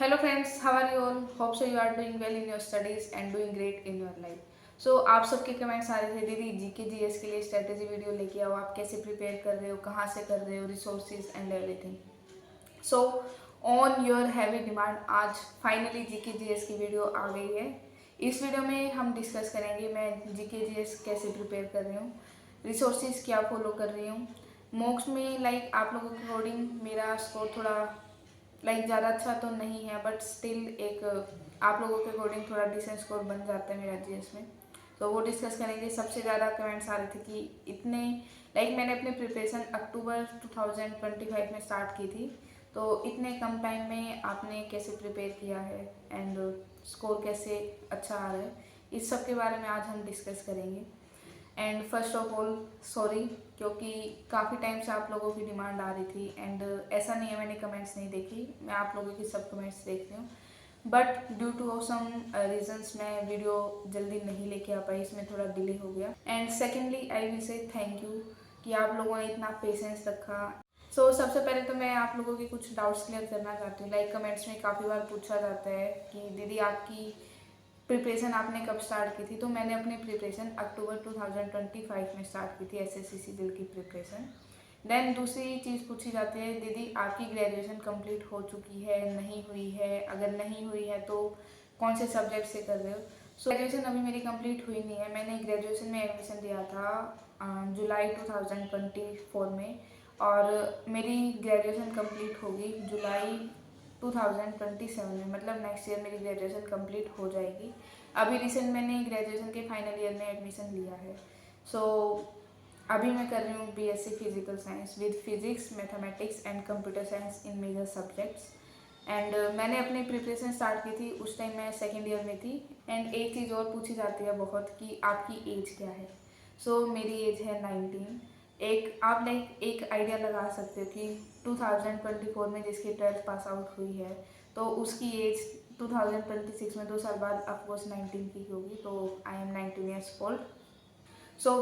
Hello friends, how are you all? Hope so you are doing well in your studies and doing great in your life. So आप सबके comments आ रहे थे दीदी GK GS के लिए strategy video लेके आओ, आप कैसे प्रिपेयर कर रहे हो, कहाँ से कर रहे हो, resources and everything. So on your heavy demand आज फाइनली जीके जीएस की वीडियो आ गई है. इस वीडियो में हम डिस्कस करेंगे मैं जीके जीएस कैसे प्रिपेयर कर रही हूँ, रिसोर्सेज क्या फॉलो कर रही हूँ. मॉक्स में आप लोगों के अकॉर्डिंग मेरा स्कोर थोड़ा ज़्यादा अच्छा तो नहीं है, बट स्टिल एक आप लोगों के अकॉर्डिंग थोड़ा डिसेंट स्कोर बन जाता है मेरा जीएस में. तो वो डिस्कस करेंगे. सबसे ज़्यादा कमेंट्स आ रहे थे कि इतने मैंने अपनी प्रिपरेशन अक्टूबर 2025 में स्टार्ट की थी, तो इतने कम टाइम में आपने कैसे प्रिपेयर किया है एंड स्कोर कैसे अच्छा आ रहा है, इस सब के बारे में आज हम डिस्कस करेंगे. And first of all sorry, क्योंकि काफ़ी टाइम से आप लोगों की डिमांड आ रही थी एंड ऐसा नहीं है मैंने कमेंट्स नहीं देखी, मैं आप लोगों की सब कमेंट्स देख रही हूँ. But due to some reasons मैं वीडियो जल्दी नहीं लेके आ पाई, इसमें थोड़ा डिले हो गया. And secondly I will say thank you कि आप लोगों ने इतना पेशेंस रखा. सबसे पहले तो मैं आप लोगों के कुछ डाउट्स क्लियर करना चाहती हूँ. कमेंट्स में काफ़ी बार पूछा जाता है कि दीदी आपकी प्रिपरेशन आपने कब स्टार्ट की थी. तो मैंने अपनी प्रिपरेशन अक्टूबर 2025 में स्टार्ट की थी, एसएससी सिविल की प्रिपरेशन. देन दूसरी चीज़ पूछी जाती है दीदी आपकी ग्रेजुएशन कंप्लीट हो चुकी है, नहीं हुई है, अगर नहीं हुई है तो कौन से सब्जेक्ट से कर रहे हो. ग्रेजुएशन अभी मेरी कंप्लीट हुई नहीं है. मैंने ग्रेजुएशन में एडमिशन लिया था जुलाई 2024 में, और मेरी ग्रेजुएशन कंप्लीट होगी जुलाई 2027 में, मतलब नेक्स्ट ईयर मेरी ग्रेजुएशन कंप्लीट हो जाएगी. अभी रिसेंट मैंने ग्रेजुएशन के फाइनल ईयर में एडमिशन लिया है. अभी मैं कर रही हूँ BSc physical science with physics, mathematics and computer science in major subjects. And मैंने अपनी प्रिपरेशन स्टार्ट की थी, उस टाइम मैं सेकेंड ईयर में थी. एंड एक चीज़ और पूछी जाती है बहुत कि आपकी एज क्या है. मेरी एज है 19. आप एक आइडिया लगा सकते थी 2024 में जिसकी 12th पास आउट हुई है, तो उसकी एज 2026 में 2 साल बाद ऑफकोर्स 19 की होगी. तो I am 19 years old.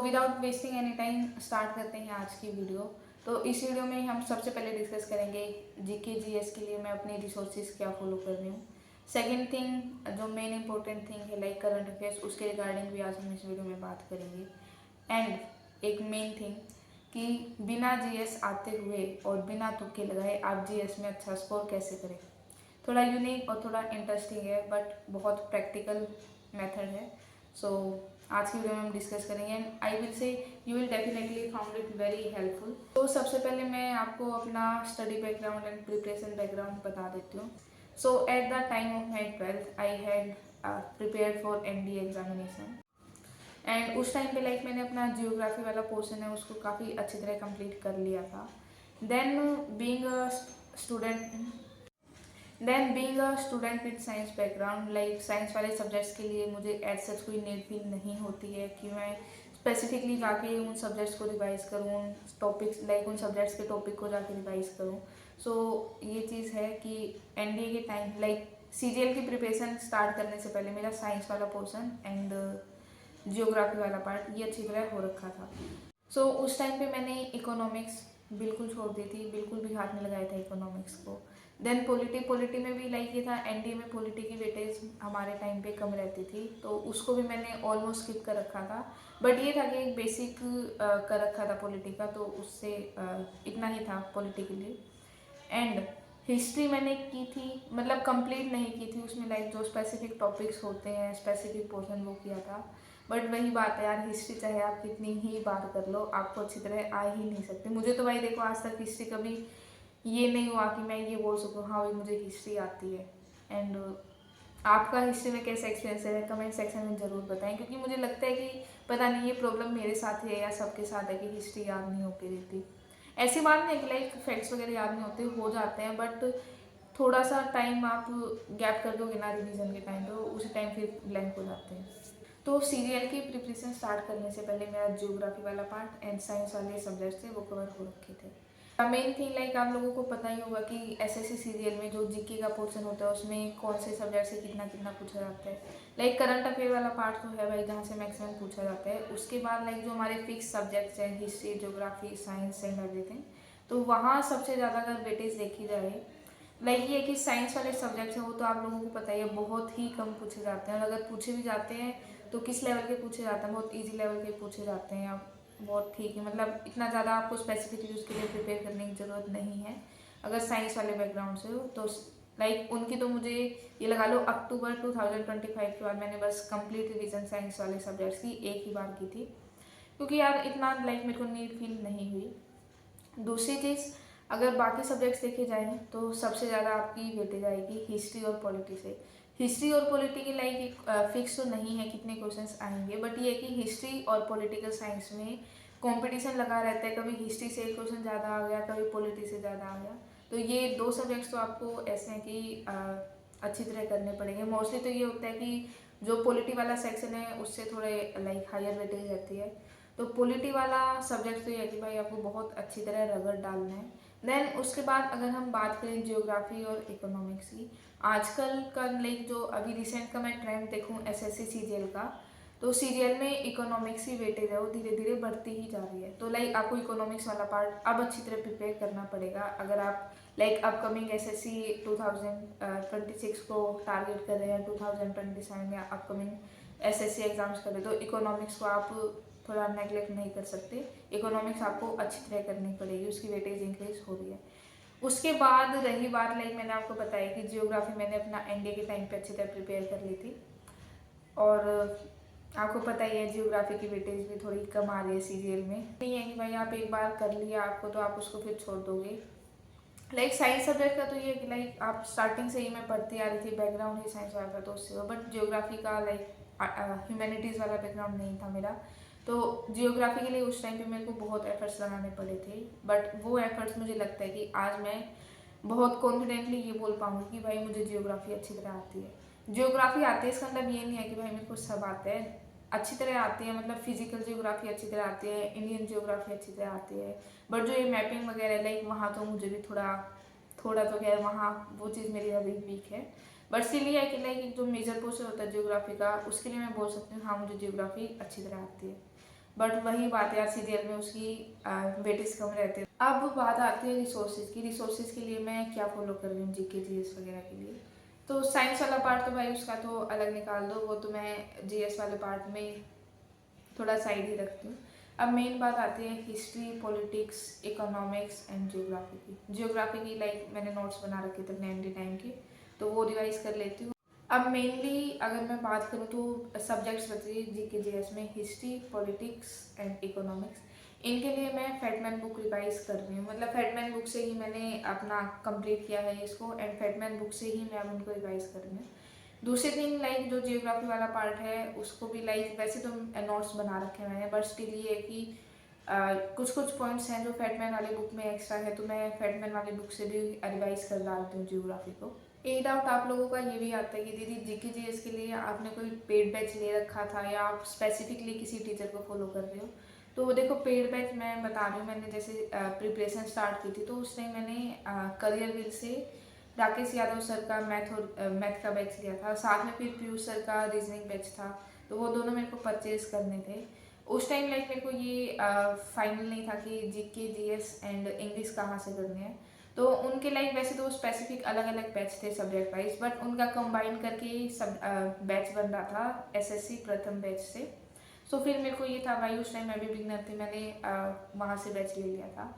Without wasting any time start करते हैं आज की वीडियो. तो इस वीडियो में हम सबसे पहले डिस्कस करेंगे जीके जीएस के लिए मैं अपने रिसोर्सेज क्या फॉलो कर रही हूँ. सेकेंड थिंग जो मेन इंपॉर्टेंट थिंग है करंट अफेयर्स, उसके रिगार्डिंग भी आज हम इस वीडियो में बात करेंगे. एंड एक मेन थिंग कि बिना जीएस आते हुए और बिना तुक्के लगाए आप जीएस में अच्छा स्कोर कैसे करें. थोड़ा यूनिक और थोड़ा इंटरेस्टिंग है, बट बहुत प्रैक्टिकल मेथड है. आज की वीडियो में हम डिस्कस करेंगे and I will say you will definitely found it very helpful. सबसे पहले मैं आपको अपना study background and preparation background बता देती हूँ. At the time of my 12th I had prepare for NDA examination. And उस टाइम पे मैंने अपना जियोग्राफी वाला पोर्शन है उसको काफ़ी अच्छी तरह कंप्लीट कर लिया था. Then being a student then being a student with science background, science वाले सब्जेक्ट्स के लिए मुझे एज सच कोई नीड फील नहीं होती है कि मैं स्पेसिफिकली जाके उन सब्जेक्ट्स को रिवाइज करूँ, उन टॉपिक्स उन सब्जेक्ट्स के टॉपिक को जाके रिवाइज करूँ. ये चीज़ है कि एनडीए के टाइम सीजीएल की प्रिपरेशन स्टार्ट करने से पहले मेरा साइंस वाला पोर्शन एंड जियोग्राफी वाला पार्ट ये अच्छी तरह हो रखा था. उस टाइम पे मैंने इकोनॉमिक्स बिल्कुल छोड़ दी थी, बिल्कुल भी हाथ नहीं लगाया था इकोनॉमिक्स को. देन पॉलिटी में भी ये था एनडीए में पॉलिटी की वेटेज हमारे टाइम पे कम रहती थी, तो उसको भी मैंने ऑलमोस्ट स्किप कर रखा था. बट ये था कि एक बेसिक कर रखा था पॉलिटी का, तो उससे इतना ही था पॉलिटी के लिए. एंड हिस्ट्री मैंने की थी, मतलब कंप्लीट नहीं की थी, उसमें जो स्पेसिफिक टॉपिक्स होते हैं स्पेसिफिक पोर्शन वो किया था. बट वही बात है यार, हिस्ट्री चाहे आप कितनी ही बार कर लो आपको अच्छी तरह आ ही नहीं सकती. मुझे तो भाई देखो आज तक हिस्ट्री कभी ये नहीं हुआ कि मैं ये बोल सकूँ हाँ भाई मुझे हिस्ट्री आती है. एंड आपका हिस्ट्री में कैसा एक्सपीरियंस है कमेंट सेक्शन में ज़रूर बताएं, क्योंकि मुझे लगता है कि पता नहीं ये प्रॉब्लम मेरे साथ है या सबके साथ है कि हिस्ट्री याद नहीं होती रहती. ऐसी बात नहीं है कि फैक्ट्स वगैरह याद नहीं होते, हो जाते हैं, बट थोड़ा सा टाइम आप गैप कर दोगे ना रिवीजन के टाइम, तो उसी टाइम फिर ब्लैंक हो जाते हैं. सीरियल की प्रिपरेशन स्टार्ट करने से पहले मेरा जियोग्राफी वाला पार्ट एंड साइंस वाले सब्जेक्ट थे वो कवर हो रखे थे. मेन थिंग आप लोगों को पता ही होगा कि एसएससी सीरियल में जो जीके का पोर्शन होता है उसमें कौन से सब्जेक्ट से कितना कितना पूछा जाता है. करंट अफेयर वाला पार्ट तो है भाई जहाँ से मैक्सिमम पूछा जाता है. उसके बाद जो हमारे फिक्स सब्जेक्ट्स हैं history, geography, science and everything, तो वहाँ सबसे ज़्यादा अगर वेटेज देखी जाए लाइक ये कि साइंस वाले सब्जेक्ट्स हैं वो तो आप लोगों को पता ही है बहुत ही कम पूछे जाते हैं, और अगर पूछे भी जाते हैं तो किस लेवल के पूछे जाते हैं, बहुत इजी लेवल के पूछे जाते हैं, या बहुत ठीक है, मतलब इतना ज़्यादा आपको स्पेसिफिकली उसके लिए प्रिपेयर करने की ज़रूरत नहीं है अगर साइंस वाले बैकग्राउंड से हो तो। लाइक उनकी तो मुझे ये लगा लो अक्टूबर 2025 के बाद मैंने बस कंप्लीट रिवीजन साइंस वाले सब्जेक्ट्स की एक ही बार की थी, क्योंकि यार इतना लाइक मेरे को नीड फील नहीं हुई। दूसरी चीज़, अगर बाकी सब्जेक्ट्स देखे जाएँ तो सबसे ज़्यादा आपकी वेटेज आएगी हिस्ट्री और पॉलिटी से। हिस्ट्री और पॉलिटी की लाइक एक फिक्स तो नहीं है कितने क्वेश्चंस आएंगे, बट ये है कि हिस्ट्री और पॉलिटिकल साइंस में कंपटीशन लगा रहता है, कभी हिस्ट्री से एक क्वेश्चन ज़्यादा आ गया, कभी पॉलिटी से ज़्यादा आ गया। तो ये दो सब्जेक्ट्स तो आपको ऐसे हैं कि अच्छी तरह करने पड़ेंगे। मोस्टली तो ये होता है कि जो पॉलिटी वाला सेक्शन है उससे थोड़े लाइक हायर वेटेज रहती है, तो पॉलिटी वाला सब्जेक्ट तो ये है कि भाई आपको बहुत अच्छी तरह रगड़ डालना है। देन उसके बाद अगर हम बात करें जियोग्राफी और इकोनॉमिक्स की, आजकल का लाइक जो अभी रिसेंट का मैं ट्रेंड देखूँ एसएससी सीजीएल का, तो सीजीएल में इकोनॉमिक्स की वेटेज है वो धीरे धीरे बढ़ती ही जा रही है। तो लाइक आपको इकोनॉमिक्स वाला पार्ट अब अच्छी तरह प्रिपेयर करना पड़ेगा अगर आप लाइक अपकमिंग एसएससी 2026 को टारगेट कर रहे हैं, 2027 या अपकमिंग एसएससी एग्जाम्स कर रहे हैं, तो इकोनॉमिक्स को आप थोड़ा नेगलेक्ट नहीं कर सकते। इकोनॉमिक्स आपको अच्छी तरह करनी पड़ेगी, उसकी वेटेज इंक्रीज हो रही है। उसके बाद रही बात, लाइक मैंने आपको बताया कि जियोग्राफी मैंने अपना एनडीए के टाइम पे अच्छी तरह प्रिपेयर कर ली थी, और आपको पता ही है जियोग्राफी की वेटेज भी थोड़ी कम आ रही है सीजीएल में। नहीं है कि भाई आप एक बार कर लिया आपको तो आप उसको फिर छोड़ दोगे। लाइक साइंस सब्जेक्ट का तो ये कि लाइक आप स्टार्टिंग से ही मैं पढ़ती आ रही थी, बैकग्राउंड ही साइंस वाला था तो उससे, बट जियोग्राफी का लाइक ह्यूमैनिटीज़ वाला बैकग्राउंड नहीं था मेरा, तो जियोग्राफी के लिए उस टाइम पे मेरे को बहुत एफर्ट्स लगाने पड़े थे। बट वो एफर्ट्स मुझे लगता है कि आज मैं बहुत कॉन्फिडेंटली ये बोल पाऊँगी कि भाई मुझे जियोग्राफी अच्छी तरह आती है। जियोग्राफी आती है इसका मतलब ये नहीं है कि भाई मेरे को सब आता है, अच्छी तरह आती है, मतलब फिजिकल जियोग्राफी अच्छी तरह आती है, इंडियन जियोग्राफी अच्छी तरह आती है, बट जो ये मैपिंग वगैरह लाइक वहाँ तो मुझे भी थोड़ा थोड़ा तो खैर वहाँ वो चीज़ मेरी अभी वीक है। बट स्टिल ये है कि लाइक जो मेजर पोर्शन होता है जियोग्राफी का उसके लिए मैं बोल सकती हूँ हाँ मुझे जियोग्राफी अच्छी तरह आती है। बट वही बात है यार सीजीएल में उसकी वेटेज कम रहते हैं। अब बात आती है रिसोर्सेज की। रिसोर्सेज के लिए मैं क्या फॉलो कर रही हूँ जीके जीएस वगैरह के लिए, तो साइंस वाला पार्ट तो भाई उसका तो अलग निकाल दो, वो तो मैं जीएस वाले पार्ट में थोड़ा साइड ही रखती हूँ। अब मेन बात आती है history, politics, economics and geography की। जियोग्राफी की लाइक मैंने नोट्स बना रखे थे अपने एनडी टाइम के, तो वो रिवाइज कर लेती हूँ। अब मेनली अगर मैं बात करूँ तो सब्जेक्ट्स बचे जीके जीएस में हिस्ट्री, पॉलिटिक्स एंड इकोनॉमिक्स। इनके लिए मैं फेटमैन बुक रिवाइज कर रही हूँ, मतलब फेटमैन बुक से ही मैंने अपना कंप्लीट किया है इसको, एंड फेटमैन बुक से ही मैं अब उनको रिवाइज कर रही हूँ। दूसरी थिंग लाइक जो जियोग्राफी वाला पार्ट है उसको भी लाइक वैसे तो नोट्स बना रखे हैं मैंने, बट स्टिल ये है कि कुछ कुछ पॉइंट्स हैं जो फेटमैन वाली बुक में एक्स्ट्रा है, तो मैं फेटमैन वाली बुक से भी रिवाइज कर डालती हूँ जियोग्राफी को। एक डाउट आप लोगों का ये भी आता है कि दीदी जीके जीएस के लिए आपने कोई पेड बैच ले रखा था या आप स्पेसिफिकली किसी टीचर को फॉलो कर रहे हो, तो वो देखो पेड बैच मैं बता रही हूँ, मैंने जैसे प्रिपरेशन स्टार्ट की थी तो उस टाइम मैंने career will say Rakesh Yadav sir का मैथ का बैच लिया था, साथ में फिर पीयूष सर का रीजनिंग बैच था, तो वो दोनों मेरे को परचेज करने थे। उस टाइम लाइक मेरे को ये फाइनल नहीं था कि जीके जीएस एंड इंग्लिश कहाँ से करने हैं, तो उनके लाइक वैसे तो स्पेसिफिक अलग अलग बैच थे सब्जेक्ट वाइज, बट उनका कंबाइन करके सब बैच बन रहा था एसएससी प्रथम बैच से। सो फिर मेरे को ये था भाई उस टाइम मैं भी बिगनर थी, मैंने वहाँ से बैच ले लिया था।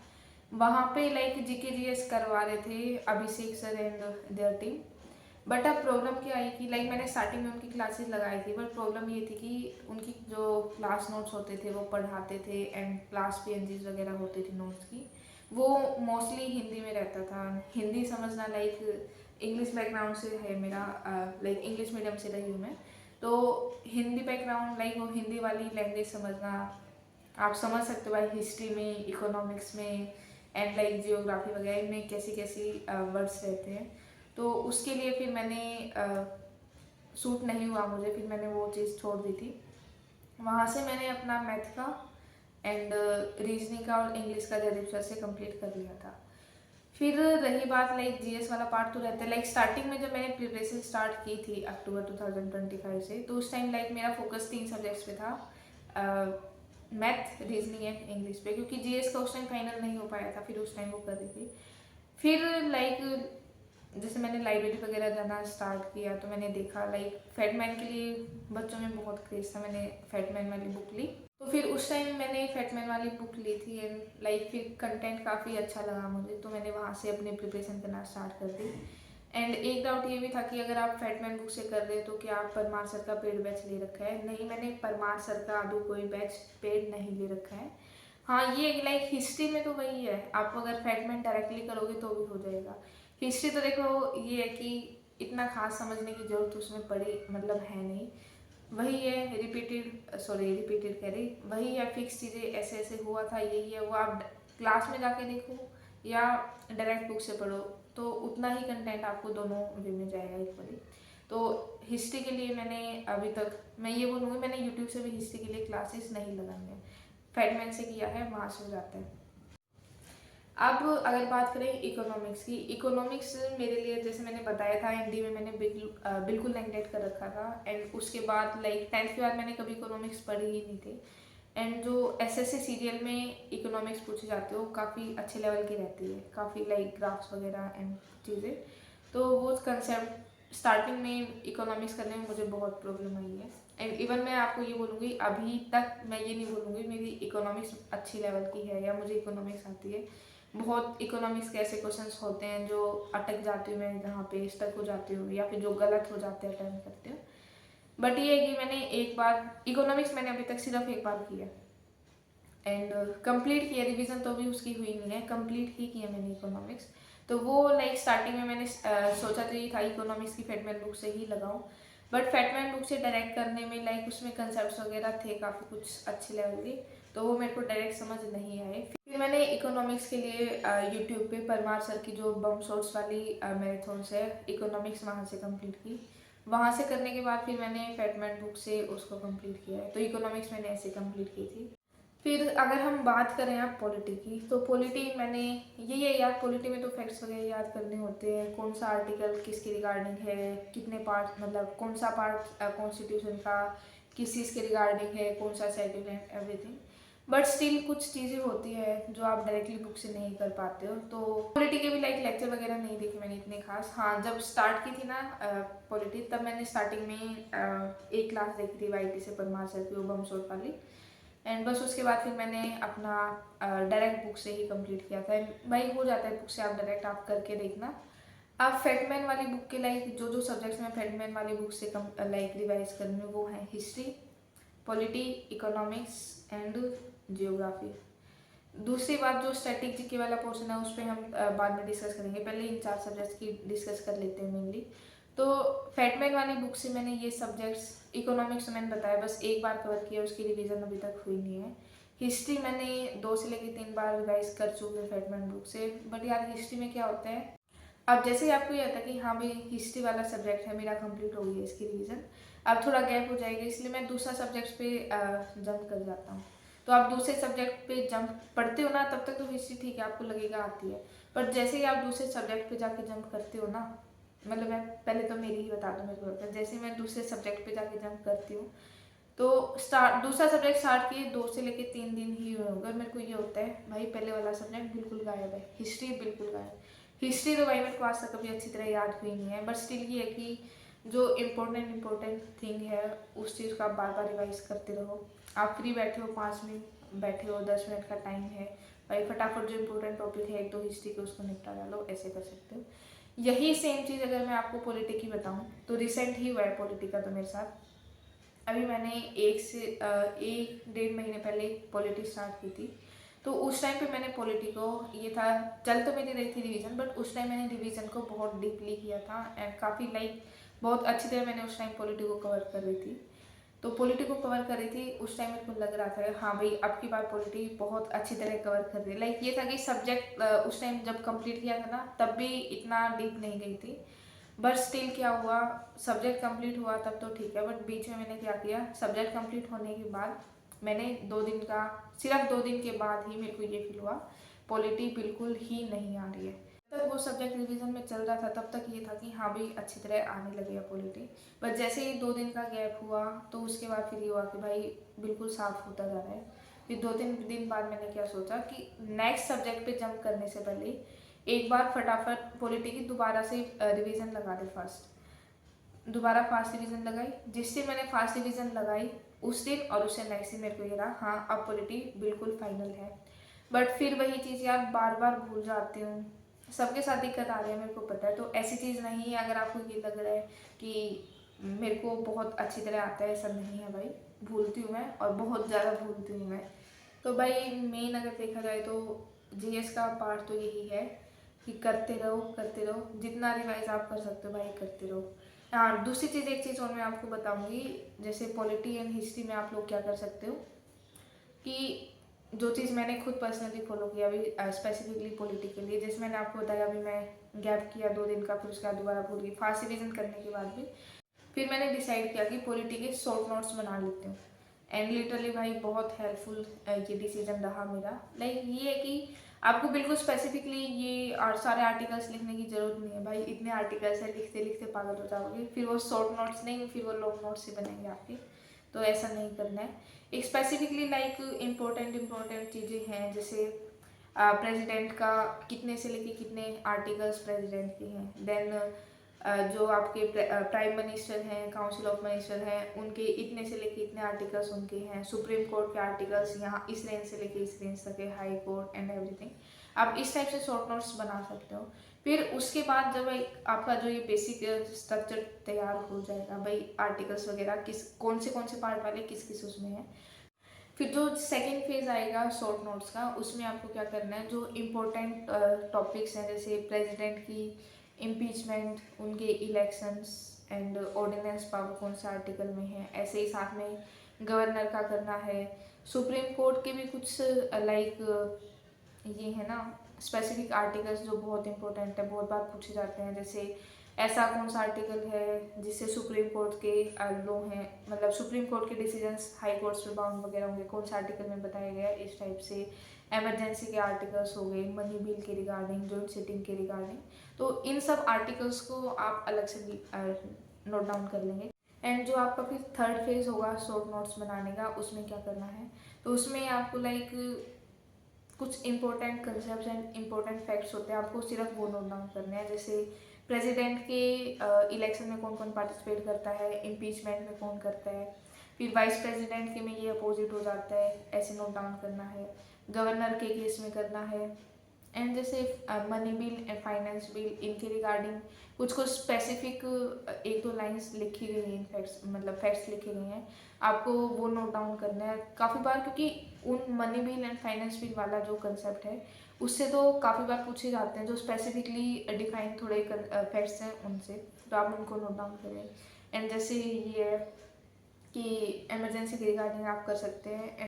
वहाँ पे लाइक जीके जीएस करवा रहे थे Abhishek sir and their team, but अब प्रॉब्लम क्या आई कि लाइक मैंने स्टार्टिंग में उनकी क्लासेस लगाई थी, बट प्रॉब्लम ये थी कि उनकी जो क्लास नोट्स होते थे वो पढ़ाते थे एंड क्लास पीएनजीज वगैरह होती थी नोट्स की, वो मोस्टली हिंदी में रहता था। हिंदी समझना लाइक इंग्लिश बैकग्राउंड से है मेरा, लाइक इंग्लिश मीडियम से रही हूँ मैं, तो हिंदी बैकग्राउंड लाइक वो हिंदी वाली लैंग्वेज समझना, आप समझ सकते हो भाई हिस्ट्री में, इकोनॉमिक्स में एंड लाइक जियोग्राफी वगैरह में कैसी कैसी वर्ड्स रहते हैं, तो उसके लिए फिर मैंने सूट नहीं हुआ मुझे, फिर मैंने वो चीज़ छोड़ दी थी। वहाँ से मैंने अपना मैथ का एंड रीजनिंग का और इंग्लिश का जयदीप सर से कंप्लीट कर लिया था। फिर रही बात लाइक जीएस वाला पार्ट तो रहता है, लाइक स्टार्टिंग में जब मैंने प्रिपरेशन स्टार्ट की थी अक्टूबर 2025 से, तो उस टाइम लाइक मेरा फोकस 3 सब्जेक्ट्स पे था, मैथ, रीजनिंग एंड इंग्लिश पे, क्योंकि जीएस का उस टाइम फाइनल नहीं हो पाया था, फिर उस टाइम वो कर रही थी। फिर लाइक जैसे मैंने लाइब्रेरी वगैरह जाना स्टार्ट किया तो मैंने देखा लाइक फैटमैन के लिए बच्चों में बहुत क्रेज था। मैंने फैटमैन वाली बुक ली, तो फिर उस टाइम मैंने फैटमैन वाली बुक ली थी एंड लाइक फिर कंटेंट काफ़ी अच्छा लगा मुझे, तो मैंने वहाँ से अपनी प्रिपरेशन करना स्टार्ट कर दी। एंड एक डाउट ये भी था कि अगर आप फैटमैन बुक से कर रहे हो तो क्या आप परमार सर का पेड बैच ले रखा है? नहीं, मैंने परमार सर का अभी कोई बैच पेड नहीं ले रखा है। हाँ, ये लाइक हिस्ट्री में तो वही है, आप अगर फैटमैन डायरेक्टली करोगे तो भी हो जाएगा। हिस्ट्री तो देखो ये है कि इतना खास समझने की जरूरत उसमें पड़ी मतलब है नहीं, वही है रिपीटेड कह रही, वही है फिक्स चीज़ें, ऐसे ऐसे हुआ था, यही है वो। आप क्लास में जाके देखो या डायरेक्ट बुक से पढ़ो तो उतना ही कंटेंट आपको दोनों वे में जाएगा इक्वली। तो हिस्ट्री के लिए मैंने अभी तक मैं ये बोलूँगी मैंने यूट्यूब से भी हिस्ट्री के लिए क्लासेस नहीं लगाई हैं, फैटमैन से किया है, वहाँ से हो जाता है। अब अगर बात करें इकोनॉमिक्स की, इकोनॉमिक्स मेरे लिए जैसे मैंने बताया था हिंदी में मैंने बिल्कुल नेगलेक्ट कर रखा था। एंड उसके बाद लाइक 10th के बाद मैंने कभी इकोनॉमिक्स पढ़ी ही नहीं थी। एंड जो एसएससी सीरियल में इकोनॉमिक्स पूछे जाते हो काफ़ी अच्छे लेवल की रहती है, काफ़ी लाइक ग्राफ्स वगैरह एंड चीज़ें, तो वो कंसेप्ट स्टार्टिंग में इकोनॉमिक्स करने में मुझे बहुत प्रॉब्लम आई है। एंड इवन मैं आपको ये बोलूँगी अभी तक मैं ये नहीं बोलूँगी मेरी इकोनॉमिक्स अच्छी लेवल की है या मुझे इकोनॉमिक्स आती है। बहुत इकोनॉमिक्स के ऐसे क्वेश्चंस होते हैं जो अटक जाती हूँ मैं, जहाँ पे स्टक हो जाती हूँ या फिर जो गलत हो जाते हैं अटेम्प्ट करते हो। बट ये है कि मैंने एक बार इकोनॉमिक्स मैंने अभी तक सिर्फ एक बार किया एंड कंप्लीट किया, रिवीजन तो भी उसकी हुई नहीं है, कंप्लीट ही किया मैंने इकोनॉमिक्स। तो वो लाइक स्टार्टिंग में मैंने सोचा तो ये था इकोनॉमिक्स की फैटमैन बुक से ही लगाऊं, बट फैटमैन बुक से डायरेक्ट करने में लाइक उसमें कंसेप्ट वगैरह थे काफ़ी कुछ अच्छे लेवल के, तो वो मेरे को डायरेक्ट समझ नहीं आए। फिर मैंने इकोनॉमिक्स के लिए यूट्यूब पे परमार सर की जो बम शॉट्स वाली मैराथन्स है इकोनॉमिक्स वहाँ से कंप्लीट की। वहाँ से करने के बाद फिर मैंने फैटमैन बुक से उसको कंप्लीट किया है, तो इकोनॉमिक्स मैंने ऐसे कंप्लीट की थी। फिर अगर हम बात करें आप पॉलिटी की, तो पॉलिटी मैंने यही है यार, पॉलिटी में तो फैक्ट्स वगैरह याद करने होते हैं, कौन सा आर्टिकल किसके रिगार्डिंग है, कितने पार्ट मतलब कौन सा पार्ट कॉन्स्टिट्यूशन का किस चीज़ के रिगार्डिंग है, कौन सा शेड्यूल है, एवरीथिंग। बट स्टिल कुछ चीज़ें होती है जो आप डायरेक्टली बुक से नहीं कर पाते हो। तो पॉलिटी के भी लाइक लेक्चर वगैरह नहीं देखे मैंने इतने खास। हाँ, जब स्टार्ट की थी ना पॉलिटी, तब मैंने स्टार्टिंग में एक क्लास देखी थी वाईटी से परमार सर की, वो बम शॉट वाली। एंड बस उसके बाद फिर मैंने अपना डायरेक्ट बुक से ही कंप्लीट किया था। भाई हो जाता है बुक से, आप डायरेक्ट आप करके देखना। आप फैटमैन वाली बुक के लाइक जो जो सब्जेक्ट्स में फैटमैन वाली बुक से लाइक रिवाइज करने वो हैं history, polity, economics and geography. दूसरी बात जो स्टैटिक जीके वाला पोर्शन है उस पर हम बाद में डिस्कस करेंगे, पहले इन 4 सब्जेक्ट्स की डिस्कस कर लेते हैं मेनली। तो फैटमैन वाली बुक से मैंने ये सब्जेक्ट्स, इकोनॉमिक्स तो मैंने बताया बस एक बार कवर किया, उसकी रिवीजन अभी तक हुई नहीं है। हिस्ट्री मैंने 2 से लेकर 3 बार रिवाइज कर चुकी हूँ फैटमैन बुक से। बट यार हिस्ट्री में क्या होता है, अब जैसे ही आपको ये आता है कि हाँ भाई हिस्ट्री वाला सब्जेक्ट है मेरा कंप्लीट हो गई है इसकी रिवीजन, अब थोड़ा गैप हो जाएगा, इसलिए मैं दूसरा सब्जेक्ट पे जंप कर जाता हूँ। तो आप दूसरे सब्जेक्ट पे जंप पढ़ते हो ना, तब तक तो हिस्ट्री ठीक है आपको लगेगा आती है, बट जैसे ही आप दूसरे सब्जेक्ट पे जाके जंप करते हो ना, मतलब मैं पहले तो मेरी ही बता दूँ मेरे को होता है, जैसे मैं दूसरे सब्जेक्ट पे जाके जंप करती हूँ तो दूसरा सब्जेक्ट स्टार्ट किए 2 से लेके 3 दिन ही हुए होगा, मेरे को ये होता है भाई पहले वाला सब्जेक्ट बिल्कुल गायब है, हिस्ट्री बिल्कुल गायब। हिस्ट्री तो भाई मेरे को आज तक कभी अच्छी तरह याद हुई नहीं है, बट स्टिल ये है कि जो इम्पोर्टेंट थिंग है उस चीज़ को आप बार बार रिवाइज करते रहो। आप फ्री बैठे हो 5 मिनट बैठे हो, 10 मिनट का टाइम है भाई, फटाफट जो इम्पोर्टेंट टॉपिक है 1-2 हिस्ट्री के उसको निपटा डालो, ऐसे कर सकते हो। यही सेम चीज़ अगर मैं आपको पॉलिटी की बताऊँ तो रिसेंट ही हुआ है पॉलिटी का तो मेरे साथ। अभी मैंने 1 डेढ़ महीने पहले पॉलिटी स्टार्ट की थी, तो उस टाइम पे मैंने पॉलिटी को, ये था चल तो मेरी रही थी रिवीजन, बट उस टाइम मैंने रिवीजन को बहुत डीपली किया था एंड काफ़ी लाइक बहुत अच्छी तरह मैंने उस टाइम पॉलिटी को कवर कर रही थी। तो पॉलिटी को कवर कर रही थी उस टाइम, मेरे को लग रहा था हाँ भाई अब की बार पॉलिटी बहुत अच्छी तरह कवर कर रही है। लाइक ये था कि सब्जेक्ट उस टाइम जब कंप्लीट किया था ना तब भी इतना डीप नहीं गई थी, बट स्टिल क्या हुआ, सब्जेक्ट कंप्लीट हुआ तब तो ठीक है, बट बीच में मैंने क्या किया, सब्जेक्ट कंप्लीट होने के बाद मैंने 2 दिन का, सिर्फ 2 दिन के बाद ही मेरे को ये फील हुआ पॉलिटी बिल्कुल ही नहीं आ रही है। तब तक वो सब्जेक्ट रिवीजन में चल रहा था, तब तक ये था कि हाँ भाई अच्छी तरह आने लगेगा पॉलिटी, बट जैसे ही 2 दिन का गैप हुआ तो उसके बाद फिर ये हुआ कि भाई बिल्कुल साफ होता जा रहा है। फिर 2-3 दिन बाद मैंने क्या सोचा कि नेक्स्ट सब्जेक्ट पे जंप करने से पहले एक बार फटाफट पॉलिटी की दोबारा से रिवीजन लगा दे। दोबारा फास्ट रिवीजन लगाई। जिस दिन मैंने फास्ट रिवीजन लगाई उस दिन और उससे नेक्स्ट दिन मेरे को ये रहा, हाँ अब पॉलिटी बिल्कुल फाइनल है। बट फिर वही चीज़ यार बार बार भूल जाती हूँ। सबके साथ दिक्कत आ रही है, मेरे को पता है। तो ऐसी चीज़ नहीं है, अगर आपको ये लग रहा है कि मेरे को बहुत अच्छी तरह आता है, ऐसा नहीं है भाई। भूलती हूँ मैं, और बहुत ज़्यादा भूलती हूँ मैं। तो भाई मेन अगर देखा जाए तो जीएस का पार्ट तो यही है कि करते रहो, जितना रिवाइज आप कर सकते हो भाई करते रहो। हाँ, दूसरी चीज़, एक चीज़ और मैं आपको बताऊंगी, जैसे पॉलिटी एंड हिस्ट्री में आप लोग क्या कर सकते हो कि जो चीज़ मैंने खुद पर्सनली फॉलो किया अभी स्पेसिफिकली पॉलिटी के लिए, जैसे मैंने आपको बताया अभी मैं गैप किया 2 दिन का, फिर उसके बाद दोबारा भूल गई फास्ट रिवीजन करने के बाद भी। फिर मैंने डिसाइड किया कि पॉलिटी के शॉर्ट नोट्स बना लेती हूँ। एंड लिटरली भाई बहुत हेल्पफुल ये डिसीजन रहा मेरा। लाइक ये है कि आपको बिल्कुल स्पेसिफिकली ये सारे आर्टिकल्स लिखने की जरूरत नहीं है भाई। इतने आर्टिकल्स है, लिखते लिखते पागल हो जाओगे। फिर वो शॉर्ट नोट्स नहीं, फिर वो लॉन्ग नोट्स ही बनेंगे आपके। तो ऐसा नहीं करना है। एक स्पेसिफिकली लाइक इम्पोर्टेंट चीज़ें हैं, जैसे प्रेसिडेंट का कितने से लेके कितने आर्टिकल्स प्रेसिडेंट के हैं। देन जो आपके प्राइम मिनिस्टर हैं, काउंसिल ऑफ मिनिस्टर हैं, उनके इतने से लेके इतने आर्टिकल्स उनके हैं। सुप्रीम कोर्ट के आर्टिकल्स यहाँ इस रेंज से लेके इस रेंज तक है, हाई कोर्ट एंड एवरीथिंग। आप इस टाइप से शॉर्ट नोट्स बना सकते हो। फिर उसके बाद जब आपका जो ये बेसिक स्ट्रक्चर तैयार हो जाएगा भाई, आर्टिकल्स वगैरह कौन से पार्ट वाले किस किस उसमें है, फिर जो सेकेंड फेज आएगा शॉर्ट नोट्स का, उसमें आपको क्या करना है, जो इम्पोर्टेंट टॉपिक्स हैं जैसे प्रेसिडेंट की इम्पीचमेंट, उनके इलेक्शंस एंड ऑर्डिनेंस पावर कौन सा आर्टिकल में है, ऐसे ही साथ में गवर्नर का करना है। सुप्रीम कोर्ट के भी कुछ लाइक ये है ना स्पेसिफिक आर्टिकल्स जो बहुत इंपॉर्टेंट है, बहुत बार पूछे जाते हैं। जैसे ऐसा कौन सा आर्टिकल है जिससे सुप्रीम कोर्ट के लो हैं, मतलब सुप्रीम कोर्ट के डिसीजंस हाई कोर्ट्स पे बाउंड वगैरह होंगे, कौन सा आर्टिकल में बताया गया है, इस टाइप से। एमरजेंसी के आर्टिकल्स हो गए, मनी बिल के रिगार्डिंग, जॉइंट सिटिंग के रिगार्डिंग। तो इन सब आर्टिकल्स को आप अलग से नोट डाउन कर लेंगे। एंड जो आपका फिर थर्ड फेज होगा शॉर्ट नोट्स बनाने का, उसमें क्या करना है, तो उसमें आपको लाइक कुछ important concept and important facts होते हैं, आपको सिर्फ वो नोट डाउन करने हैं। जैसे प्रेसिडेंट के इलेक्शन में कौन कौन पार्टिसिपेट करता है, इम्पीचमेंट में कौन करता है, फिर वाइस प्रेसिडेंट के में ये अपोजिट हो जाता है, ऐसे नोट डाउन करना है। गवर्नर के केस में करना है। एंड जैसे money bill and finance bill, इनके रिगार्डिंग कुछ कुछ स्पेसिफिक 1-2 लाइंस लिखी गई हैं, फैक्ट्स मतलब फैक्ट्स लिखे गए हैं, आपको वो नोट डाउन करना है काफ़ी बार, क्योंकि उन money bill and finance bill वाला जो कंसेप्ट है उससे तो काफ़ी बार पूछे जाते हैं, जो स्पेसिफिकली डिफाइन थोड़े फैक्ट्स हैं उनसे, तो आप उनको नोट डाउन करें। एंड जैसे ये है कि इमरजेंसी के रिगार्डिंग आप कर सकते हैं।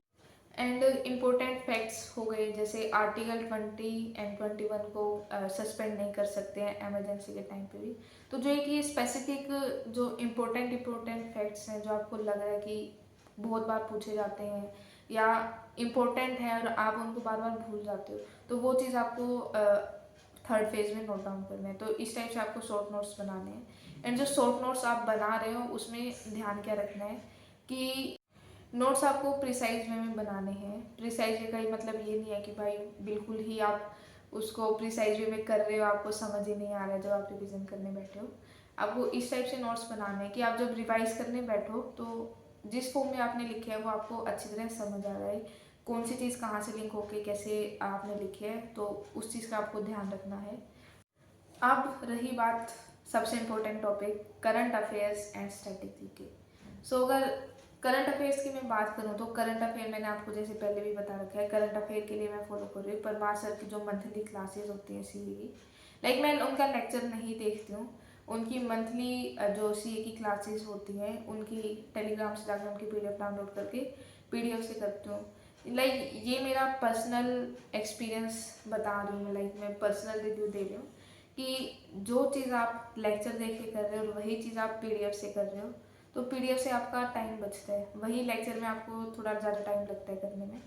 एंड इम्पोर्टेंट फैक्ट्स हो गए, जैसे आर्टिकल 20 एंड 21 को सस्पेंड नहीं कर सकते हैं इमरजेंसी के टाइम पे भी। तो जो एक ये स्पेसिफिक जो इम्पोर्टेंट फैक्ट्स हैं जो आपको लग रहा है कि बहुत बार पूछे जाते हैं या इम्पोर्टेंट है और आप उनको बार बार भूल जाते हो, तो वो चीज़ आपको थर्ड फेज में नोट डाउन करना है। तो इस टाइप से आपको शॉर्ट नोट्स बनाने हैं। एंड जो शॉर्ट नोट्स आप बना रहे हो उसमें ध्यान क्या रखना है कि नोट्स आपको प्रिसाइज वे में बनाने हैं। प्रिसाइज वे का ही मतलब ये नहीं है कि भाई बिल्कुल ही आप उसको प्रिसाइज वे में कर रहे हो, आपको समझ ही नहीं आ रहा है जब आप रिविजन करने बैठे हो। आपको इस टाइप से नोट्स बनाने हैं कि आप जब रिवाइज करने बैठो तो जिस फॉर्म में आपने लिखे है वो आपको अच्छी तरह समझ आ रहा है, कौन सी चीज़ कहाँ से लिंक होके कैसे आपने लिखी है, तो उस चीज़ का आपको ध्यान रखना है। अब रही बात सबसे important topic current affairs and strategy के। सो अगर करंट अफेयर्स की मैं बात करूँ तो करंट अफेयर मैंने आपको जैसे पहले भी बता रखा है, करंट अफेयर के लिए मैं फॉलो कर रही हूँ परमार सर की जो मंथली क्लासेस होती हैं सीए की। लाइक मैं उनका लेक्चर नहीं देखती हूँ, उनकी मंथली जो सीए की क्लासेस होती हैं उनकी टेलीग्राम से जाकर उनकी पीडीएफ डाउनलोड करके पीडीएफ से करती हूँ। लाइक ये मेरा पर्सनल एक्सपीरियंस बता रही हूँ, लाइक मैं पर्सनल रिव्यू दे रही हूँ कि जो चीज़ आप लेक्चर देख के कर रहे हो और वही चीज़ आप पीडीएफ से कर रहे हो तो पीडीएफ से आपका टाइम बचता है, वही लेक्चर में आपको थोड़ा ज़्यादा टाइम लगता है करने में।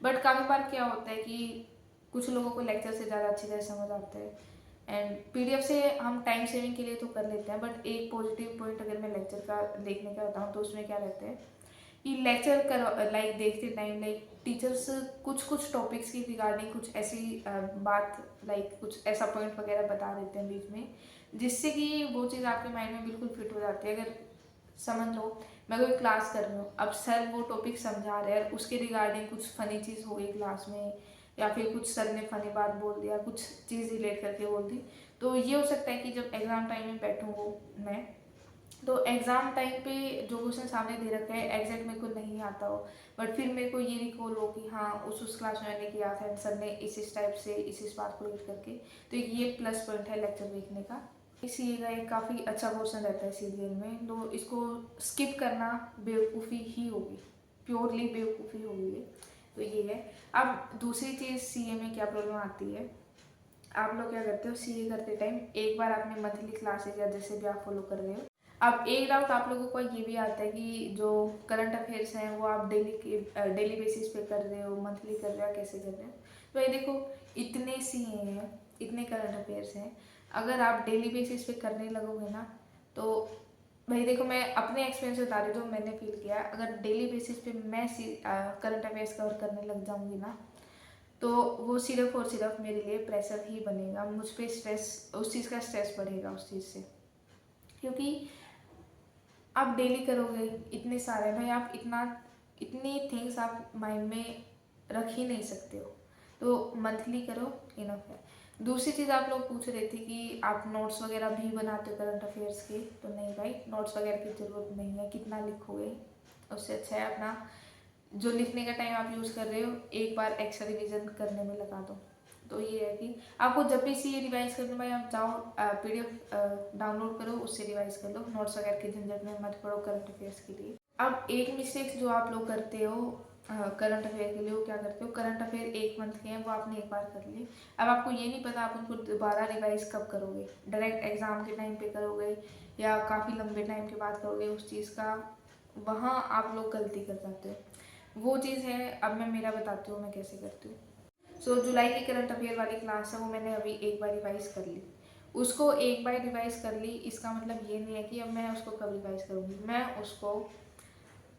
बट काफ़ी बार क्या होता है कि कुछ लोगों को लेक्चर से ज़्यादा अच्छी तरह समझ आता है एंड पीडीएफ से हम टाइम सेविंग के लिए तो कर लेते हैं। बट एक पॉजिटिव पॉइंट अगर मैं लेक्चर का देखने का बताऊँ तो उसमें क्या रहता है ये लेक्चर कर लाइक देखते टाइम लाइक टीचर्स कुछ कुछ टॉपिक्स की रिगार्डिंग कुछ ऐसी बात लाइक कुछ ऐसा पॉइंट वगैरह बता देते हैं बीच में, जिससे कि वो चीज़ आपके माइंड में बिल्कुल फिट हो जाती है। अगर समझ लो मैं कोई क्लास कर रही हूँ, अब सर वो टॉपिक समझा रहे हैं, उसके रिगार्डिंग कुछ फ़नी चीज़ हो गई क्लास में, या फिर कुछ सर ने फ़नी बात बोल दिया, कुछ चीज़ रिलेट करके बोल दी, तो ये हो सकता है कि जब एग्ज़ाम टाइम में बैठूँ वो मैं, तो एग्ज़ाम टाइम पे जो क्वेश्चन सामने दे रखा है एग्जैक्ट मेरे को नहीं आता हो, बट फिर मेरे को ये रिकॉल हो कि हाँ उस क्लास में मैंने किया था, सर ने इस टाइप से इस बात को रीड करके, तो ये प्लस पॉइंट है लेक्चर देखने का। सीए का एक काफ़ी अच्छा क्वेश्चन रहता है सीरियल में, तो इसको स्किप करना बेवकूफ़ी ही होगी, प्योरली बेवकूफ़ी होगी ये, तो ये है। अब दूसरी चीज़ सीए में क्या प्रॉब्लम आती है, आप लोग क्या करते हो सीए करते टाइम एक बार आपने मंथली क्लासेज या जैसे भी आप फॉलो कर रहे हो, अब एक डाउट आप लोगों को ये भी आता है कि जो करंट अफेयर्स हैं वो आप डेली बेसिस पे कर रहे हो, मंथली कर रहे हो, कैसे कर रहे हो। तो ये देखो इतने सीए हैं, इतने करंट अफेयर्स हैं, अगर आप डेली बेसिस पे करने लगोगे ना, तो भाई देखो मैं अपने एक्सपीरियंस बता रही हूँ, मैंने फील किया, अगर डेली बेसिस पे मैं करंट अफेयर्स कवर करने लग जाऊंगी ना, तो वो सिर्फ और सिर्फ मेरे लिए प्रेशर ही बनेगा, मुझ पर स्ट्रेस, उस चीज़ का स्ट्रेस बढ़ेगा उस चीज़ से, क्योंकि आप डेली करोगे इतने सारे, भाई आप इतनी थिंग्स आप माइंड में रख ही नहीं सकते हो, तो मंथली करो इनफ है। दूसरी चीज़ आप लोग पूछ रहे थे कि आप नोट्स वगैरह भी बनाते हो करंट अफेयर्स के, तो नहीं भाई नोट्स वगैरह की ज़रूरत नहीं है, कितना लिखोगे, उससे अच्छा है अपना जो लिखने का टाइम आप यूज़ कर रहे हो एक बार एक्स्ट्रा रिविजन करने में लगा दो। तो ये है कि आपको जब भी सी रिवाइज करना भाई आप जाओ पीडीएफ डाउनलोड करो, उससे रिवाइज कर लो, नोट्स वगैरह के झंझट में मत पड़ो करंट अफेयर्स के लिए। अब एक मिस्टेक्स जो आप लोग करते हो करंट अफेयर के लिए, वो क्या करते हो, करंट अफेयर एक मंथ के हैं वो आपने एक बार कर लिए, अब आपको ये नहीं पता आप उनको दोबारा रिवाइज कब करोगे, डायरेक्ट एग्जाम के टाइम पे करोगे या काफ़ी लंबे टाइम के बाद करोगे उस चीज़ का, वहाँ आप लोग गलती कर जाते हो। वो चीज़ है, अब मैं मेरा बताती हूँ मैं कैसे करती हूँ। सो जुलाई की करंट अफेयर वाली क्लास है वो मैंने अभी एक बार रिवाइज कर ली, उसको एक बार रिवाइज कर ली, इसका मतलब ये नहीं है कि अब मैं उसको कब रिवाइज करूँगी, मैं उसको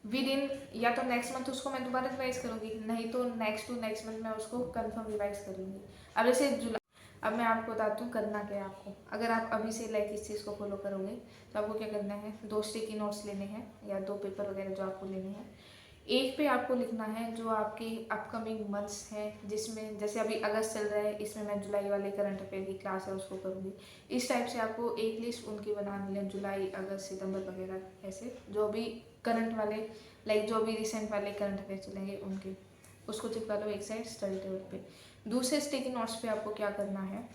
विद इन या तो नेक्स्ट मंथ उसको मैं दोबारा रिवाइज करूँगी, नहीं तो नेक्स्ट टू नेक्स्ट मंथ मैं उसको कंफर्म रिवाइज करूँगी। अब जैसे जुलाई, अब मैं आपको बताती हूँ करना क्या है आपको, अगर आप अभी से लाइक इस चीज़ को फॉलो करोगे तो आपको क्या करना है, 2 स्टिकी नोट्स लेने हैं या 2 पेपर वगैरह जो आपको लेने हैं, एक पे आपको लिखना है जो आपके अपकमिंग मंथ्स हैं, जिसमें जैसे अभी अगस्त चल रहा है, इसमें मैं जुलाई वाले करंट अफेयर की क्लास है उसको करूँगी, इस टाइप से आपको एक लिस्ट उनकी बनानी है, जुलाई अगस्त सितंबर वगैरह, ऐसे जो भी करंट वाले लाइक जो भी रिसेंट वाले करंट अफेयर चलेंगे उनके, उसको चिपका लो एक साइड स्टडी टेबल पे। दूसरे स्टिकी नोट्स पे आपको क्या करना है,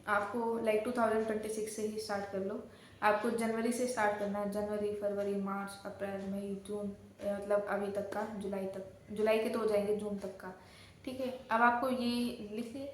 आपको लाइक 2026 से ही स्टार्ट कर लो, आपको जनवरी से स्टार्ट करना है, जनवरी फरवरी मार्च अप्रैल मई जून, मतलब अभी तक का, जुलाई तक, जुलाई के तो हो जाएंगे जून तक का, ठीक है। अब आपको ये लिख लिए,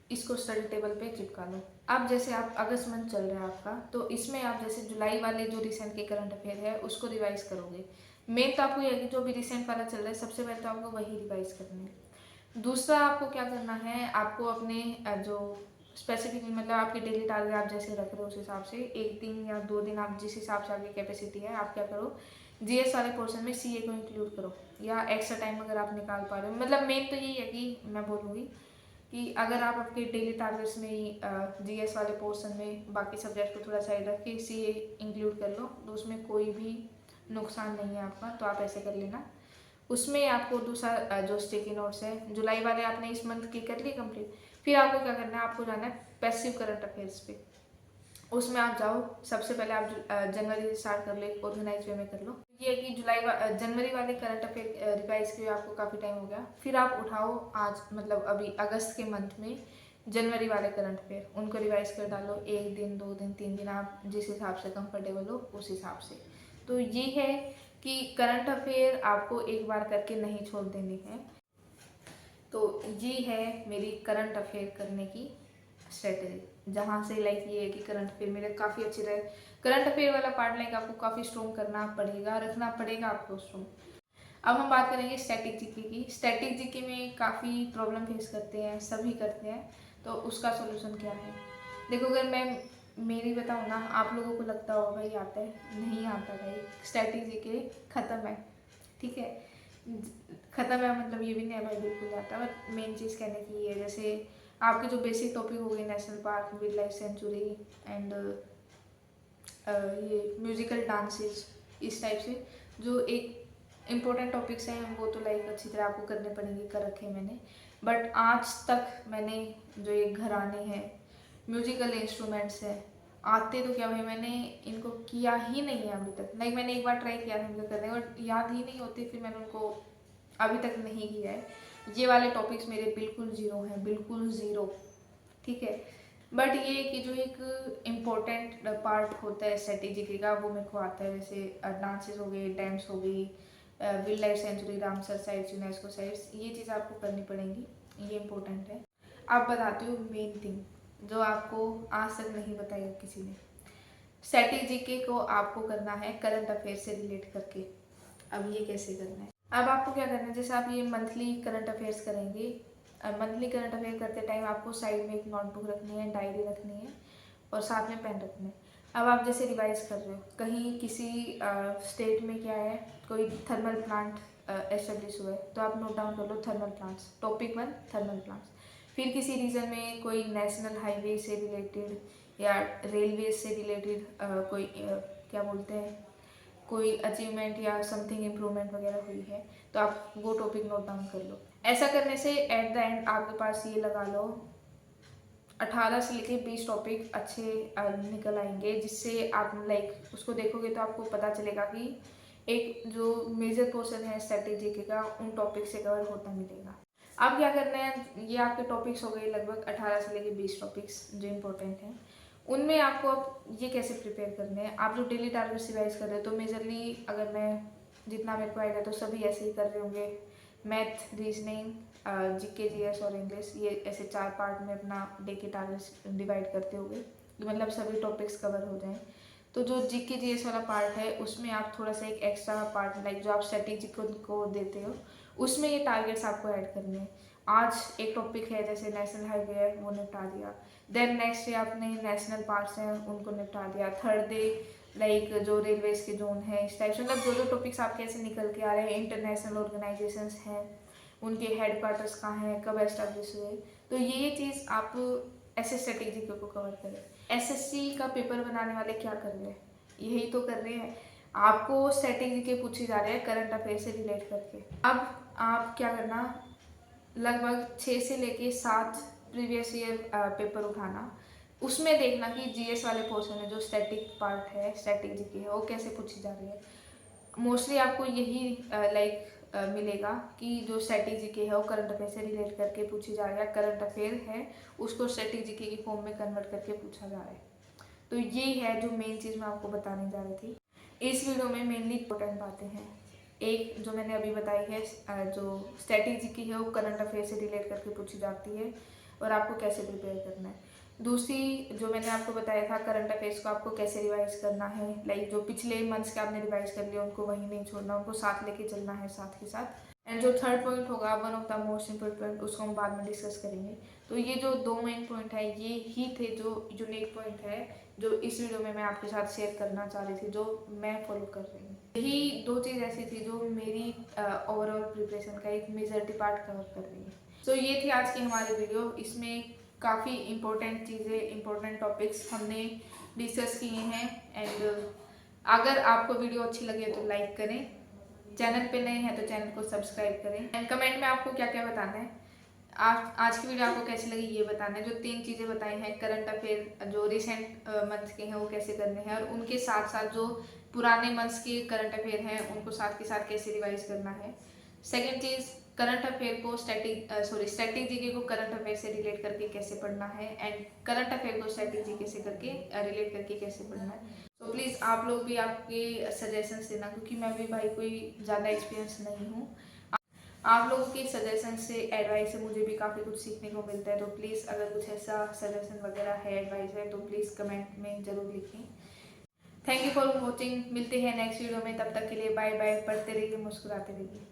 इसको स्टडी टेबल पे चिपका लो। अब जैसे आप अगस्त मंथ चल रहा है आपका, तो इसमें आप जैसे जुलाई वाले जो रिसेंट के करंट अफेयर है उसको रिवाइज करोगे, मेन तो आपको ये कि जो भी रिसेंट वाला चल रहा है सबसे पहले तो आपको वही रिवाइज करना है। दूसरा आपको क्या करना है, आपको अपने जो स्पेसिफिक मतलब आपके डेली टारगेट आप जैसे रख रहे हो उस हिसाब से 1 दिन या 2 दिन आप जिस हिसाब से आपकी कैपेसिटी है, आप क्या करो जीएस वाले पोर्शन में सीए को इंक्लूड करो, या एक्स्ट्रा टाइम अगर आप निकाल पा रहे हो, मतलब मेन तो यही है कि मैं बोलूँगी कि अगर आप आपके डेली टारगेट्स में ही जीएस वाले पोर्शन में बाकी सब्जेक्ट को थोड़ा साइड रख के सीए इंक्लूड कर लो, तो उसमें कोई भी नुकसान नहीं है आपका, तो आप ऐसे कर लेना। उसमें आपको दूसरा जो स्टिकी नोट्स है जुलाई वाले आपने इस मंथ की कर ली कंप्लीट, फिर आपको क्या करना है, आपको जाना है पैसिव करंट अफेयर्स पे, उसमें आप जाओ, सबसे पहले आप जनवरी से स्टार्ट कर लो, एक ऑर्गेनाइज वे में कर लो। ये है कि जनवरी वाले करंट अफेयर रिवाइज के आपको काफ़ी टाइम हो गया, फिर आप उठाओ आज मतलब अभी अगस्त के मंथ में जनवरी वाले करंट अफेयर, उनको रिवाइज कर डालो, 1 दिन 2 दिन 3 दिन आप जिस हिसाब से कंफर्टेबल हो उस हिसाब से। तो ये है कि करंट अफेयर आपको एक बार करके नहीं छोड़ देने हैं। तो ये है मेरी करंट अफेयर करने की स्ट्रेटेजी, जहाँ से लाइक ये है कि करंट अफेयर मेरे काफ़ी अच्छे रहे। करंट अफेयर वाला पार्ट लाइक आपको काफ़ी स्ट्रॉन्ग करना पड़ेगा, रखना पड़ेगा आपको स्ट्रॉन्ग। अब हम बात करेंगे स्टैटिक जीके की। स्टैटिक जीके में काफ़ी प्रॉब्लम फेस करते हैं, सभी करते हैं, तो उसका सोल्यूशन क्या है। देखो अगर मैं मेरी बताऊँ ना, आप लोगों को लगता होगा भाई आता है, नहीं आता भाई, स्टैटिक जीके ख़त्म है, ठीक है। ख़त्म है मतलब ये भी नहीं है भाई बिल्कुल जाता, बट मेन चीज़ कहने की ये है, जैसे आपके जो बेसिक टॉपिक हो गए national park, wild life sanctuary and ये म्यूजिकल डांसेस, इस टाइप से जो एक इम्पोर्टेंट टॉपिक्स हैं वो तो लाइक अच्छी तरह आपको करने पड़ेंगे, कर रखे हैं मैंने। बट आज तक मैंने जो ये घराने हैं, म्यूजिकल इंस्ट्रूमेंट्स हैं, आते तो क्या भाई मैंने इनको किया ही नहीं है अभी तक। लाइक मैंने एक बार ट्राई किया था इनको करने बट याद ही नहीं होते, फिर मैंने उनको अभी तक नहीं किया है। ये वाले टॉपिक्स मेरे बिल्कुल ज़ीरो हैं, बिल्कुल ज़ीरो, ठीक है। बट ये कि जो एक इम्पोर्टेंट पार्ट होता है स्ट्रेटेजी का वो मेरे को आता है, जैसे डांसेस हो गए, डैम्स हो गई, wild life sanctuary, Ramsar sites, UNESCO sites, ये चीज़ आपको करनी पड़ेंगी, ये इम्पोर्टेंट है। आप बताती हूँ मेन थिंग जो आपको आज तक नहीं बताया किसी ने। स्ट्रेटेजी के को आपको करना है करंट अफेयर से रिलेट करके। अब ये कैसे करना है, अब आपको क्या करना है, जैसे आप ये मंथली करंट अफेयर्स करेंगे, मंथली करंट अफेयर करते टाइम आपको साइड में एक नोटबुक रखनी है, डायरी रखनी है और साथ में पेन रखना है। अब आप जैसे रिवाइज कर रहे हो, कहीं किसी स्टेट में क्या है, कोई थर्मल प्लांट एस्टेब्लिश हुआ है, तो आप नोट डाउन कर लो thermal plants, topic 1 thermal plants. फिर किसी रीजन में कोई नेशनल हाईवे से रिलेटेड या रेलवे से रिलेटेड कोई क्या बोलते हैं, कोई अचीवमेंट या समथिंग इम्प्रूवमेंट वगैरह हुई है, तो आप वो टॉपिक नोट डाउन कर लो। ऐसा करने से एट द एंड आपके पास ये लगा लो 18 से लेके 20 टॉपिक अच्छे निकल आएंगे, जिससे आप लाइक उसको देखोगे तो आपको पता चलेगा कि एक जो मेजर पोर्शन है स्ट्रेटेजी का उन टॉपिक से कवर होता मिलेगा। अब क्या करना है, ये आपके टॉपिक्स हो गए लगभग 18 से लेके 20 टॉपिक्स जो इम्पोर्टेंट हैं। उनमें आपको अब ये कैसे प्रिपेयर करने हैं, आप जो डेली टारगेट्स रिवाइज कर रहे हो, तो मेजरली अगर मैं जितना मेरे को आइडिया तो सभी ऐसे ही कर रहे होंगे, मैथ, रीजनिंग, जीके, जीएस और इंग्लिश, ये ऐसे 4 पार्ट में अपना डे के टारगेट्स डिवाइड करते होंगे, मतलब सभी टॉपिक्स कवर हो जाएं। तो जो जीके जीएस वाला पार्ट है उसमें आप थोड़ा सा एक एक्स्ट्रा पार्ट लाइक जो आप स्ट्रेटेजी को देते हो उसमें ये टारगेट्स आपको ऐड करने हैं। आज एक टॉपिक है जैसे नेशनल हाईवे है, वो निपटा दिया, देन नेक्स्ट डे आपने नेशनल पार्क्स हैं उनको निपटा दिया, थर्ड डे लाइक जो रेलवेज के जोन है, इस टाइप से मतलब जो जो टॉपिक्स आपके ऐसे निकल के आ रहे हैं, इंटरनेशनल ऑर्गेनाइजेशंस हैं, उनके हेड क्वार्टर्स कहाँ हैं, कब एस्टेब्लिश हुए, तो ये चीज़ आप ऐसे स्ट्रेटेजी को कवर करें। एसएससी का पेपर बनाने वाले क्या कर रहे हैं, यही तो कर रहे हैं, आपको स्ट्रेटेजी के पूछे जा रहे हैं करंट अफेयर से रिलेट करके। अब आप क्या करना, लगभग 6 से लेके 7 प्रीवियस ईयर पेपर उठाना, उसमें देखना कि जीएस वाले पोर्शन है जो स्टैटिक पार्ट है स्ट्रेटेजी की है वो कैसे पूछी जा रही है। मोस्टली आपको यही लाइक मिलेगा कि जो स्ट्रेटेजी के है वो करंट अफेयर से रिलेट करके पूछी जा रही है, करंट अफेयर है उसको स्ट्रेटेजी के फॉर्म में कन्वर्ट करके पूछा जा रहा है। तो ये है जो मेन चीज़ मैं आपको बताने जा रही थी। इस वीडियो में मेनली इंपॉर्टेंट बातें हैं, एक जो मैंने अभी बताई है जो स्ट्रेटेजी की है वो करंट अफेयर से रिलेट करके पूछी जाती है और आपको कैसे प्रिपेयर करना है। दूसरी जो मैंने आपको बताया था करंट अफेयर्स को आपको कैसे रिवाइज करना है, लाइक जो पिछले मंथ्स के आपने रिवाइज कर लिया उनको वहीं नहीं छोड़ना, उनको साथ लेके चलना है साथ के साथ। एंड जो थर्ड पॉइंट होगा one of the most important point, उसको हम बाद में डिस्कस करेंगे। तो ये जो 2 मेन पॉइंट है ये ही थे जो यूनिक पॉइंट है जो इस वीडियो में मैं आपके साथ शेयर करना चाह रही थी, जो मैं फॉलो कर रही हूँ। यही 2 चीज़ ऐसी थी जो मेरी ओवरऑल प्रिपरेशन का एक मेजॉरिटी पार्ट कवर कर रही है। तो ये थी आज की हमारी वीडियो, इसमें काफ़ी इंपॉर्टेंट चीज़ें, इंपॉर्टेंट टॉपिक्स हमने डिस्कस किए हैं। एंड अगर आपको वीडियो अच्छी लगे तो लाइक करें, चैनल पे नए हैं तो चैनल को सब्सक्राइब करें, एंड कमेंट में आपको क्या क्या बताना है, आप आज की वीडियो आपको कैसी लगी ये बताना है। जो 3 चीज़ें बताई हैं करंट अफेयर जो रिसेंट मंथ के हैं वो कैसे करने हैं, और उनके साथ साथ जो पुराने मंथ्स के करंट अफेयर हैं उनको साथ के साथ कैसे रिवाइज करना है। सेकेंड चीज़, करंट अफेयर को स्ट्रेटेजी को करंट अफेयर से रिलेट करके कैसे पढ़ना है, एंड करंट अफेयर को स्ट्रेटेजी कैसे करके रिलेट करके कैसे पढ़ना है। तो प्लीज़ आप लोग भी आपके सजेशंस देना, क्योंकि मैं भी भाई कोई ज़्यादा एक्सपीरियंस नहीं हूँ। आप लोगों के सजेशन से, एडवाइस से मुझे भी काफ़ी कुछ सीखने को मिलता है। तो प्लीज़ अगर कुछ ऐसा सजेशन वगैरह है, एडवाइस है, तो प्लीज़ कमेंट में ज़रूर लिखें। थैंक यू फॉर वॉचिंग, मिलते हैं नेक्स्ट वीडियो में, तब तक के लिए बाय बाय, पढ़ते रहिए, मुस्कुराते रहिए।